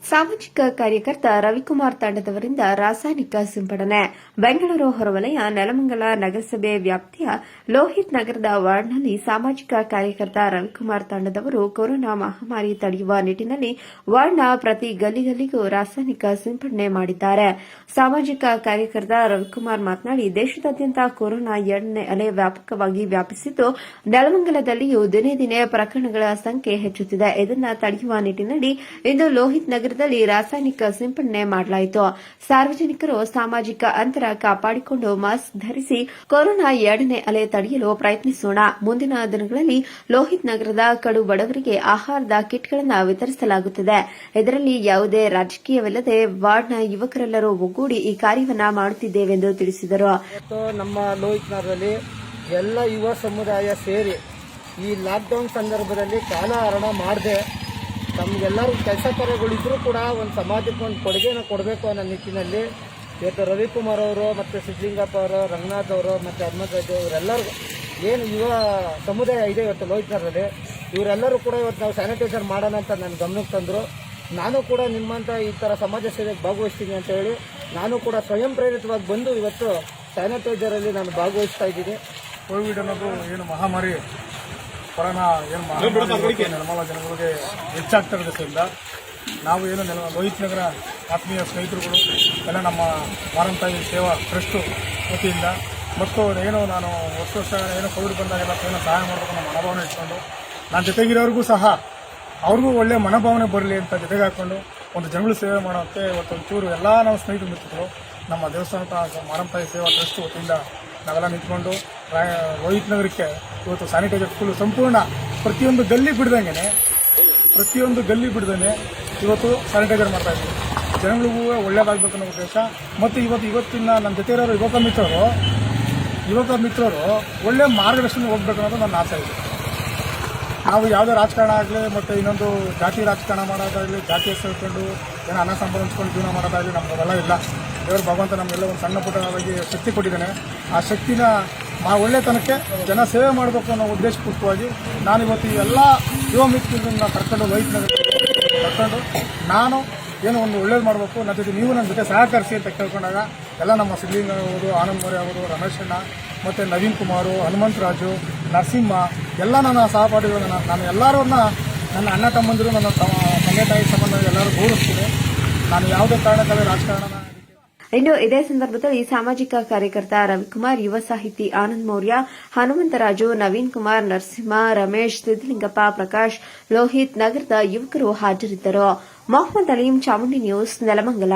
ಸಾಮಾಜಿಕ ಕಾರ್ಯಕರ್ತ ರವಿಕುಮಾರ್ ತಂಡದವರಿಂದ ರಾಸಾಯನಿಕ ಸಿಂಪಡಣೆ. ಬೆಂಗಳೂರು ಹೊರವಲಯ ನೆಲಮಂಗಲ ನಗರಸಭೆ ವ್ಯಾಪ್ತಿಯ ಲೋಹಿತ್ ನಗರದ ವಾರ್ಡ್ನಲ್ಲಿ ಸಾಮಾಜಿಕ ಕಾರ್ಯಕರ್ತ ರವಿಕುಮಾರ್ ತಂಡದವರು ಕೊರೋನಾ ಮಹಾಮಾರಿ ತಡೆಯುವ ನಿಟ್ಟಿನಲ್ಲಿ ವಾರ್ಡ್ನ ಪ್ರತಿ ಗಲ್ಲಿಗಲ್ಲಿಗೂ ರಾಸಾಯನಿಕ ಸಿಂಪಡಣೆ ಮಾಡಿದ್ದಾರೆ. ಸಾಮಾಜಿಕ ಕಾರ್ಯಕರ್ತ ರವಿಕುಮಾರ್ ಮಾತನಾಡಿ, ದೇಶದಾದ್ಯಂತ ಕೊರೋನಾ ಎರಡನೇ ಅಲೆ ವ್ಯಾಪಕವಾಗಿ ವ್ಯಾಪಿಸಿದ್ದು, ನೆಲಮಂಗಲದಲ್ಲಿಯೂ ದಿನೇ ದಿನೇ ಪ್ರಕರಣಗಳ ಸಂಖ್ಯೆ ಹೆಚ್ಚುತ್ತಿದೆ. ಇದನ್ನು ತಡೆಯುವ ನಿಟ್ಟಿನಲ್ಲಿ ಇಂದು ಲೋಹಿತ್ ನಗರ ರಾಸಾಯನಿಕ ಸಿಂಪಡಣೆ ಮಾಡಲಾಯಿತು. ಸಾರ್ವಜನಿಕರು ಸಾಮಾಜಿಕ ಅಂತರ ಕಾಪಾಡಿಕೊಂಡು ಮಾಸ್ಕ್ ಧರಿಸಿ ಕೊರೋನಾ ಎರಡನೇ ಅಲೆ ತಡೆಯಲು ಪ್ರಯತ್ನಿಸೋಣ. ಮುಂದಿನ ದಿನಗಳಲ್ಲಿ ಲೋಹಿತ್ ನಗರದ ಕಡು ಬಡವರಿಗೆ ಆಹಾರದ ಕಿಟ್ಗಳನ್ನು ವಿತರಿಸಲಾಗುತ್ತದೆ. ಇದರಲ್ಲಿ ಯಾವುದೇ ರಾಜಕೀಯವಿಲ್ಲದೆ ವಾರ್ಡ್ನ ಯುವಕರೆಲ್ಲರೂ ಒಗ್ಗೂಡಿ ಈ ಕಾರ್ಯವನ್ನು ಮಾಡುತ್ತಿದ್ದೇವೆಂದು ತಿಳಿಸಿದರು. ನಮ್ಮ ಲೋಹಿತ್ ನಗರದಲ್ಲಿ ಎಲ್ಲ ಯುವ ಸಮುದಾಯ ಸೇರಿ ಈ ಲಾಕ್ಡೌನ್ ಸಂದರ್ಭದಲ್ಲಿ ಕಾಲಹರಣ ಮಾಡದೆ ನಮಗೆಲ್ಲರೂ ಕೆಲಸ ಕಾರ್ಯಗಳಿದ್ರೂ ಕೂಡ ಒಂದು ಸಮಾಜಕ್ಕೆ ಒಂದು ಕೊಡುಗೆನ ಕೊಡಬೇಕು ಅನ್ನೋ ನಿಟ್ಟಿನಲ್ಲಿ ಇವತ್ತು ರವಿಕುಮಾರ್ ಅವರು ಮತ್ತು ಸಿದ್ದಲಿಂಗಪ್ಪ ಅವರು, ರಂಗನಾಥ್ ಅವರು ಮತ್ತು ಹನುಮಂತರಾಜ್ ಇವರೆಲ್ಲರೂ ಏನು ಯುವ ಸಮುದಾಯ ಇದೆ ಇವತ್ತು ಲೋಹಿತ್ ನಗರದಲ್ಲಿ, ಇವರೆಲ್ಲರೂ ಕೂಡ ಇವತ್ತು ನಾವು ಸ್ಯಾನಿಟೈಸರ್ ಮಾಡೋಣ ಅಂತ ನನ್ನ ಗಮನಕ್ಕೆ ತಂದರು. ನಾನು ಕೂಡ ನಿಮ್ಮಂಥ ಈ ಥರ ಸಮಾಜ ಸೇವೆಗೆ ಭಾಗವಹಿಸ್ತೀನಿ ಅಂತ ಹೇಳಿ ನಾನು ಕೂಡ ಸ್ವಯಂ ಪ್ರೇರಿತವಾಗಿ ಬಂದು ಇವತ್ತು ಸ್ಯಾನಿಟೈಸರಲ್ಲಿ ನಾನು ಭಾಗವಹಿಸ್ತಾ ಇದ್ದೀನಿ. ಕೋವಿಡ್ ಅನ್ನೋದು ಏನು ಮಹಾಮಾರಿ ಕೊರೋನಾ ಏನು ನಿರ್ಮಲ ಜನಗಳಿಗೆ ಹೆಚ್ಚಾಗ್ತಾ ಇರೋದ್ರಿಂದ ನಾವು ಏನು ಲೋಹಿತ್ ನಗರ ಆತ್ಮೀಯ ಸ್ನೇಹಿತರುಗಳು ಎಲ್ಲ ನಮ್ಮ ವಾರಂತಾಯಿ ಸೇವಾ ಟ್ರಸ್ಟು ವತಿಯಿಂದ ಮತ್ತು ಏನು ನಾನು ವರ್ಷ ಏನೋ ಕೋವಿಡ್ ಬಂದಾಗೆಲ್ಲ ಏನೋ ಸಹಾಯ ಮಾಡಬೇಕು ನಮ್ಮ ಮನೋಭಾವನೆ ಇಟ್ಕೊಂಡು ನಾನು ಜೊತೆಗಿರೋರಿಗೂ ಸಹ ಅವ್ರಿಗೂ ಒಳ್ಳೆಯ ಮನೋಭಾವನೆ ಬರಲಿ ಅಂತ ಜೊತೆಗೆ ಹಾಕ್ಕೊಂಡು ಒಂದು ಜನಗಳು ಸೇವೆ ಮಾಡೋಕ್ಕೆ ಇವತ್ತು ಒಂಚೂರು ಎಲ್ಲ ನಾವು ಸ್ನೇಹಿತರು ಮಿತ್ರರು ನಮ್ಮ ದೇವಸ್ಥಾನದ ಮಾರಂತಾಯಿ ಸೇವಾ ಟ್ರಸ್ಟ್ ವತಿಯಿಂದ ನಾವೆಲ್ಲ ನಿಂತ್ಕೊಂಡು ಲೋಹಿತ್ ನಗರಕ್ಕೆ ಇವತ್ತು ಸ್ಯಾನಿಟೈಸರ್ ಫುಲ್ ಸಂಪೂರ್ಣ ಪ್ರತಿಯೊಂದು ಗಲ್ಲಿ ಬಿಡ್ದೇ ಇವತ್ತು ಸ್ಯಾನಿಟೈಸರ್ ಮಾಡ್ತಾ ಇದ್ದೀವಿ. ಜನಗಳಿಗೂ ಒಳ್ಳೇದಾಗಬೇಕು ಅನ್ನೋ ಉದ್ದೇಶ. ಮತ್ತು ಇವತ್ತಿನ ನನ್ನ ಜೊತೆ ಇರೋರು ಯುವಕ ಮಿತ್ರರು ಒಳ್ಳೆ ಮಾರ್ಗದರ್ಶನ ಹೋಗ್ಬೇಕು ಅನ್ನೋದು ನನ್ನ ಆಸೆ ಇದೆ. ನಾವು ಯಾವುದೇ ರಾಜಕಾರಣ ಆಗಲಿ ಮತ್ತು ಇನ್ನೊಂದು ಜಾತಿ ರಾಜಕಾರಣ ಮಾಡೋದಾಗಲಿ, ಜಾತಿ ಹೆಸರು ಏನೋ ಅನ್ನ ಸಂಪಾದಿಸ್ಕೊಂಡು ಜೀವನ ಮಾಡೋದಾಗಲಿ ನಮಗೆಲ್ಲ ಇಲ್ಲ. ದೇವರು ಭಗವಂತ ನಮಗೆಲ್ಲ ಒಂದು ಸಣ್ಣ ಪುಟ್ಟವಾಗಿ ಶಕ್ತಿ ಕೊಟ್ಟಿದ್ದಾನೆ. ಆ ಶಕ್ತಿನ ಒಳ್ಳೆತನಕ್ಕೆ ಜನ ಸೇವೆ ಮಾಡಬೇಕು ಅನ್ನೋ ಉದ್ದೇಶಪೂರ್ವಕವಾಗಿ ನಾನಿವತ್ತು ಎಲ್ಲ ಯುವ ಮಿತ್ರರನ್ನ ಕರ್ಕೊಂಡು ಲೋಹಿತ್ ನಗರ ಕರ್ಕೊಂಡು ನಾನು ಏನೋ ಒಂದು ಒಳ್ಳೇದು ಮಾಡಬೇಕು, ನನ್ನ ಜೊತೆ ನೀವು ನನ್ನ ಜೊತೆ ಸಹಕರಿಸಿ ಅಂತ ಕೇಳ್ಕೊಂಡಾಗ ಎಲ್ಲ ನಮ್ಮ ಸಿದ್ಲಿಂಗ ಅವರು, ಆನಂದ್ ಮೋರೆ ಅವರು, ರಮೇಶ್ ಅಣ್ಣ ಮತ್ತು ನವೀನ್ ಕುಮಾರು, ಹನುಮಂತರಾಜು, ನರಸಿಂಹ ಎಲ್ಲ ನನ್ನ ಸಹಪಾಠಿಗಳು, ನಾನು ಎಲ್ಲರನ್ನ ನನ್ನ ಅಣ್ಣ ತಮ್ಮಂದಿರು, ನನ್ನ ತಂದೆ ತಾಯಿ ಸಂಬಂಧ ಎಲ್ಲರೂ ಗೌರವಿಸ್ತೀನಿ. ನಾನು ಯಾವುದೇ ಕಾರಣಕ್ಕಾಗಿ ರಾಜಕಾರಣ. ಇನ್ನು ಇದೇ ಸಂದರ್ಭದಲ್ಲಿ ಸಾಮಾಜಿಕ ಕಾರ್ಯಕರ್ತ ರವಿಕುಮಾರ್, ಯುವ ಸಾಹಿತಿ ಆನಂದ್ ಮೌರ್ಯ, ಹನುಮಂತರಾಜು, ನವೀನ್ ಕುಮಾರ್, ನರಸಿಂಹ, ರಮೇಶ್, ಸಿದ್ದಲಿಂಗಪ್ಪ, ಪ್ರಕಾಶ್, ಲೋಹಿತ್ ನಗರದ ಯುವಕರು ಹಾಜರಿದ್ದರು. ಮೊಹಮ್ಮದ್ ಅಲೀಂ, ಚಾಮುಂಡಿ ನ್ಯೂಸ್, ನೆಲಮಂಗಲ.